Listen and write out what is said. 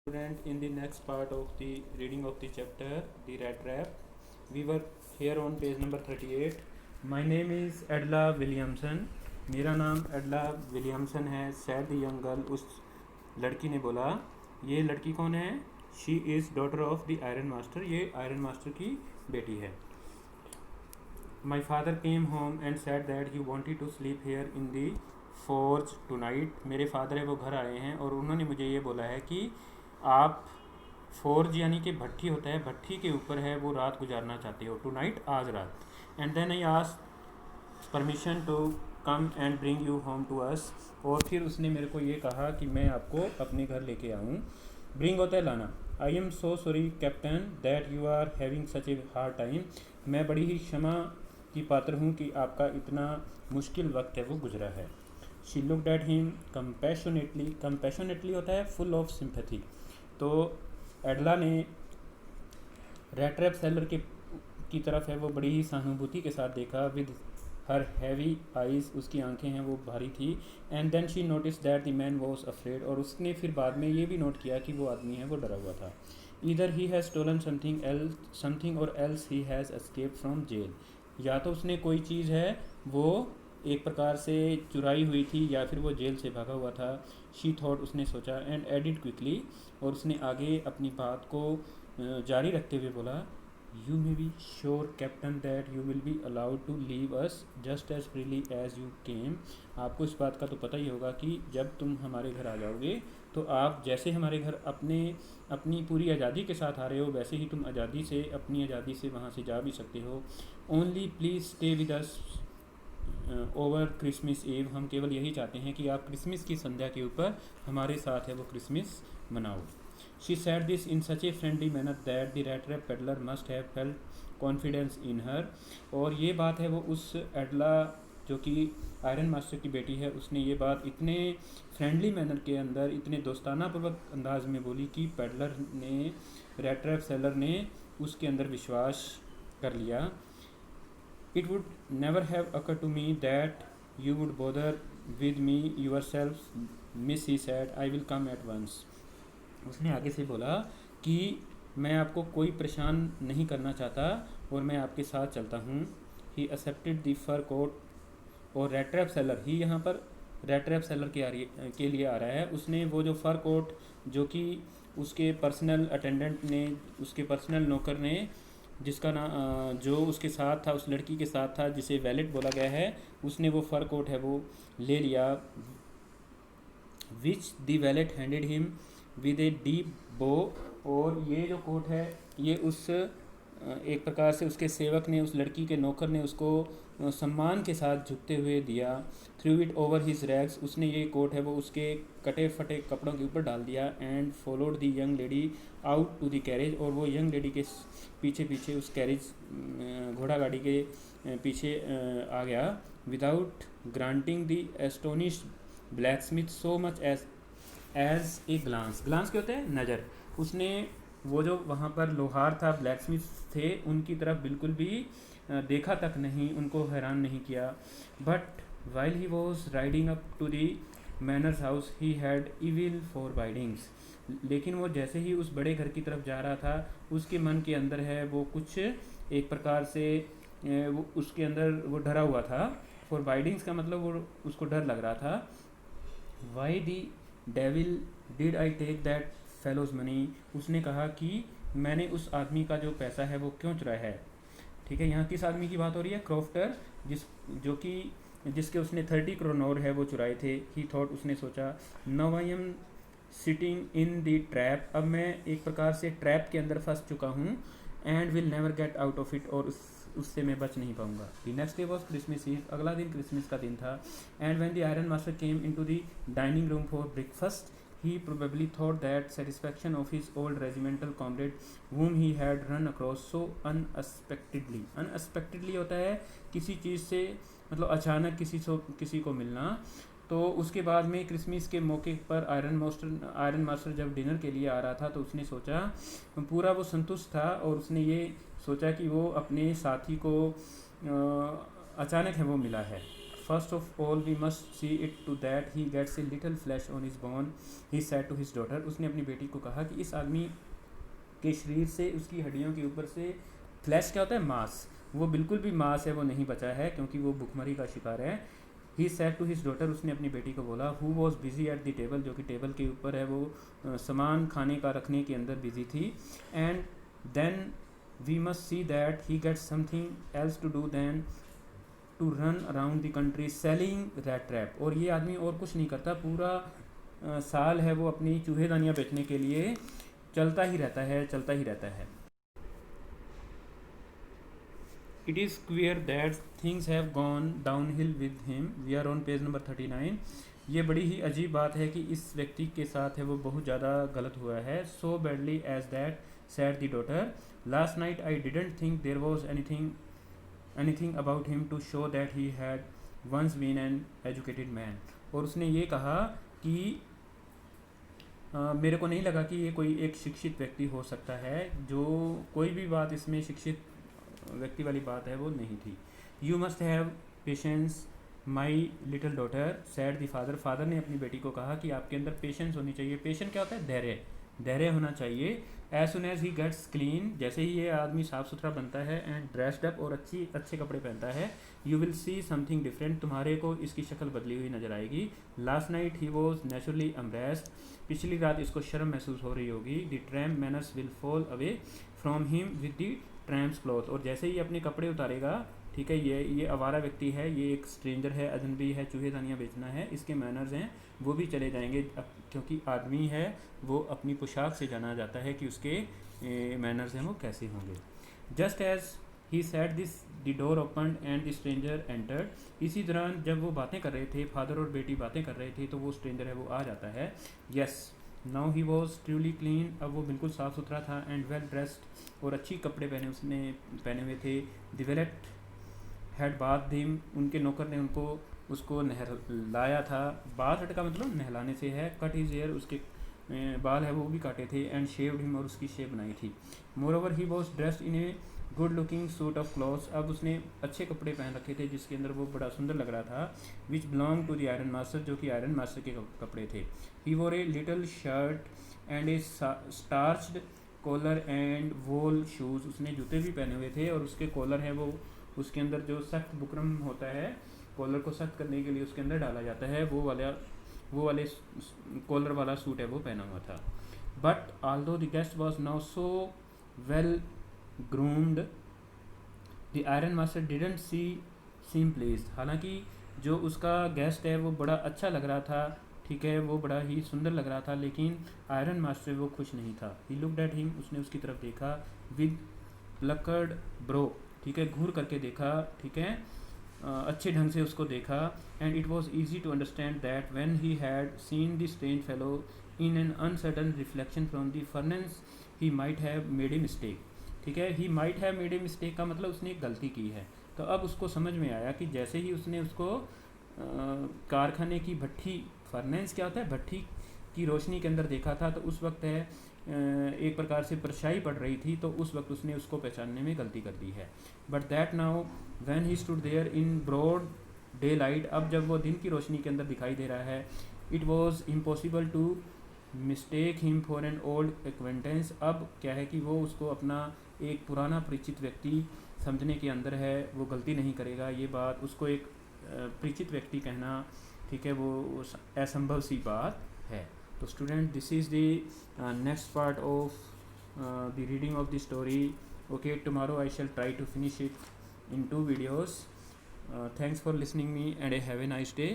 Student, in the next part of the reading of the chapter The Rat Trap. We were here on page number 38. My name is Edla Williamson. मेरा नाम एडला Williamson है. Sad the young girl, उस लड़की ने बोला. ये लड़की कौन है? She is daughter of the iron master. ये आयरन मास्टर की बेटी है. My father came home and said that he wanted to sleep here in the forge tonight. मेरे फादर है वो घर आए हैं और उन्होंने मुझे ये बोला है कि आप फोर्ज यानी कि भट्ठी होता है, भट्ठी के ऊपर है वो रात गुजारना चाहते हो. टू नाइट, आज रात. And then I asked permission to come and bring you home to us. और फिर उसने मेरे को ये कहा कि मैं आपको अपने घर लेके आऊँ. ब्रिंग होता है लाना. I am so sorry captain that you are having such a hard time. मैं बड़ी ही क्षमा की पात्र हूँ कि आपका इतना मुश्किल वक्त है वो गुजरा है. She looked at him compassionately. Compassionately होता है फुल ऑफ सिंपैथी. तो एडला ने रैट ट्रैप सेलर के की तरफ है वो बड़ी ही सहानुभूति के साथ देखा. विद हर हैवी आइज़, उसकी आंखें हैं वो भारी थी. And then she notice that the man was afraid. और उसने फिर बाद में ये भी नोट किया कि वो आदमी है वो डरा हुआ था. Either he has stolen something or else he has escape from jail. या तो उसने कोई चीज़ है वो एक प्रकार से चुराई हुई थी या फिर वो जेल से भागा हुआ था. शी थॉट, उसने सोचा. एंड एडिड क्विकली, और उसने आगे अपनी बात को जारी रखते हुए बोला. You may be sure captain that you will be allowed to leave us just as freely as you came. आपको इस बात का तो पता ही होगा कि जब तुम हमारे घर आ जाओगे तो आप जैसे हमारे घर अपनी पूरी आज़ादी के साथ आ रहे हो वैसे ही तुम अपनी आज़ादी से वहाँ से जा भी सकते हो. Only please stay with us over Christmas Eve. हम केवल यही चाहते हैं कि आप क्रिसमस की संध्या के ऊपर हमारे साथ है वो क्रिसमस मनाओ. She said this in such a friendly manner that the rat trap peddler must have felt confidence in her. और ये बात है वो उस एडला जो कि आयरन मास्टर की बेटी है, उसने ये बात इतने फ्रेंडली मैनर के अंदर, इतने दोस्ताना पूर्वक अंदाज में बोली कि पेडलर ने, रैट ट्रैप सेलर ने उसके अंदर विश्वास कर लिया. It would never have occurred to me that you would bother with me yourself, miss, he said. I will come at once. उसने आगे से बोला कि मैं आपको कोई परेशान नहीं करना चाहता और मैं आपके साथ चलता हूँ. He accepted the fur coat. और रैट ट्रैप सेलर ही यहाँ पर रैट ट्रैप सेलर के लिए आ रहा है. उसने वो जो फर कोट जो कि उसके पर्सनल अटेंडेंट ने, उसके पर्सनल नौकर ने, जिसका नाम जो उसके साथ था, उस लड़की के साथ था जिसे वैलेट बोला गया है, उसने वो फर कोट है वो ले लिया. Which the wallet handed him with a deep बो. और ये जो कोट है ये उस एक प्रकार से उसके सेवक ने, उस लड़की के नौकर ने उसको सम्मान के साथ झुकते हुए दिया. Through it over his rags. उसने ये कोट है वो उसके कटे फटे कपड़ों के ऊपर डाल दिया. And followed the young lady out to the carriage. और वो यंग लेडी के पीछे पीछे उस कैरेज, घोड़ा गाड़ी के पीछे आ गया. Without granting the astonished blacksmith so much as a glance. Glance क्या होता है? नज़र. उसने वो जो वहाँ पर लोहार था, ब्लैक स्मिथ थे, उनकी तरफ बिल्कुल भी देखा तक नहीं, उनको हैरान नहीं किया. But while he was riding up to the manor's house he had evil forebodings. लेकिन वो जैसे ही उस बड़े घर की तरफ जा रहा था, उसके मन के अंदर है वो कुछ एक प्रकार से वो उसके अंदर वो डरा हुआ था. फॉर बाइडिंग्स का मतलब वो उसको डर लग रहा था. Why the devil did I take that fellow's money. उसने कहा कि मैंने उस आदमी का जो पैसा है वो क्यों चुराया है. ठीक है, यहाँ किस आदमी की बात हो रही है? क्रॉफ्टर, जिसके उसने 30 करोड़ है वो चुराए थे. ही थॉट, उसने सोचा. Now I am sitting in the trap. अब मैं एक प्रकार से ट्रैप के अंदर फंस चुका हूँ. And will never get out of it. और उससे मैं बच नहीं पाऊंगा. The next day was Christmas Eve. अगला दिन क्रिसमस का दिन था. And when the iron master came into the dining room for breakfast, he probably thought that satisfaction of his old regimental comrade whom he had run across so unexpectedly. unexpectedly होता है किसी चीज़ से, मतलब अचानक किसी को मिलना. तो उसके बाद में क्रिसमस के मौके पर आयरन मास्टर जब डिनर के लिए आ रहा था तो उसने सोचा, पूरा वो संतुष्ट था और उसने ये सोचा कि वो अपने साथी को अचानक है वो मिला है. first of all we must see it to that he gets a little flesh on his bone, he said to his daughter. उसने अपनी बेटी को कहा कि इस आदमी के शरीर से, उसकी हड्डियों के ऊपर से फ्लैश क्या होता है, मांस, वो बिल्कुल भी मांस है वो नहीं बचा है क्योंकि वो भुखमरी का शिकार है. He said to his daughter, उसने अपनी बेटी को बोला. Who was busy at the table, जो कि टेबल के ऊपर है, वो सामान खाने का रखने के अंदर बिजी थी. And then we must see that he gets something else to do than to run around the country selling rat trap. और ये आदमी और कुछ नहीं करता, पूरा साल है वो अपनी चूहेदानियाँ बेचने के लिए चलता ही रहता है, चलता ही रहता है. It is queer that things have gone downhill with him. We are on page number 39. ये बड़ी ही अजीब बात है कि इस व्यक्ति के साथ है वो बहुत ज़्यादा गलत हुआ है. So badly as that, said the daughter. Last night I didn't think there was anything about him to show that he had once been an educated man. और उसने ये कहा कि मेरे को नहीं लगा कि ये कोई एक शिक्षित व्यक्ति हो सकता है. जो कोई भी बात इसमें शिक्षित व्यक्ति वाली बात है वो नहीं थी. You must have patience my little daughter, sad the father. Father ने अपनी बेटी को कहा कि आपके अंदर पेशेंस होनी चाहिए. पेशेंस क्या होता है, धैर्य, धैर्य होना चाहिए. As soon as he gets clean, जैसे ही ये आदमी साफ़ सुथरा बनता है, एंड ड्रेस्ड अप, और अच्छे कपड़े पहनता है, you will see something different, तुम्हारे को इसकी शक्ल बदली हुई नजर आएगी. Last night he was naturally embarrassed, पिछली रात इसको शर्म महसूस हो रही होगी. The tramp manners will fall away from him with the tramp's cloth, और जैसे ही अपने कपड़े उतारेगा, ठीक है, ये आवारा व्यक्ति है, ये एक स्ट्रेंजर है, अजनबी है, चूहेदानियाँ बेचना है, इसके मैनर्स हैं वो भी चले जाएंगे. क्योंकि आदमी है वो अपनी पोशाक से जाना जाता है कि उसके मैनर्स हैं वो कैसे होंगे. Just as he said this the door open and the stranger entered. इसी दौरान जब वो बातें कर रहे थे, फादर और बेटी बातें कर रहे थे, तो वो स्ट्रेंजर है वो आ जाता है. Yes, now he was truly clean, अब वो बिल्कुल साफ़ सुथरा था. एंड वेल ड्रेस्ड, और अच्छी कपड़े उसने पहने हुए थे. The wallet had bath him, उनके नौकर ने उसको नहलाया था. बाथ हट का मतलब नहलाने से है. कट हिज हेयर, उसके बाल है वो भी काटे थे. एंड शेव्ड हिम, और उसकी शेव बनाई थी. More over he was dressed in a good looking suit of clothes, अब उसने अच्छे कपड़े पहन रखे थे जिसके अंदर वो बड़ा सुंदर लग रहा था. Which belong to the iron master, जो कि आयरन मास्टर के कपड़े थे. He wore a little shirt and a starched collar and whole shoes, उसने जूते भी पहने हुए थे, और उसके कॉलर है वो, उसके अंदर जो सख्त बुकरम होता है, कॉलर को सख्त करने के लिए उसके अंदर डाला जाता है, वो वाले कॉलर वाला सूट है वो पहना हुआ था. But although the guest was now so well groomed, the iron master didn't seam pleased, हालांकि जो उसका गेस्ट है वो बड़ा अच्छा लग रहा था, ठीक है, वो बड़ा ही सुंदर लग रहा था, लेकिन आयरन मास्टर वो खुश नहीं था. ही लुक्ड एट हिम, उसने उसकी तरफ देखा. विद प्लकर्ड ब्रो, ठीक है, घूर करके देखा, ठीक है, अच्छे ढंग से उसको देखा. And it was easy to understand that when he had seen the strange fellow in an uncertain reflection from the furnace, he might have made a mistake. ठीक है, he might have made a mistake का मतलब उसने एक गलती की है. तो अब उसको समझ में आया कि जैसे ही उसने उसको कारखाने की भट्ठी, फर्नेस क्या होता है, भट्ठी की रोशनी के अंदर देखा था, तो उस वक्त है एक प्रकार से परछाई पड़ रही थी, तो उस वक्त उसने उसको पहचानने में गलती कर दी है. But that now when he stood there in broad daylight, अब जब वो दिन की रोशनी के अंदर दिखाई दे रहा है, it was impossible to mistake him for an old acquaintance, अब क्या है कि वो उसको अपना एक पुराना परिचित व्यक्ति समझने के अंदर है, वो गलती नहीं करेगा. ये बात उसको एक परिचित व्यक्ति कहना, ठीक है, वो असंभव सी बात है. तो student, this is the next part of the reading of the story. Okay, tomorrow I shall try to finish it in 2 videos. Thanks for listening me and have a nice day.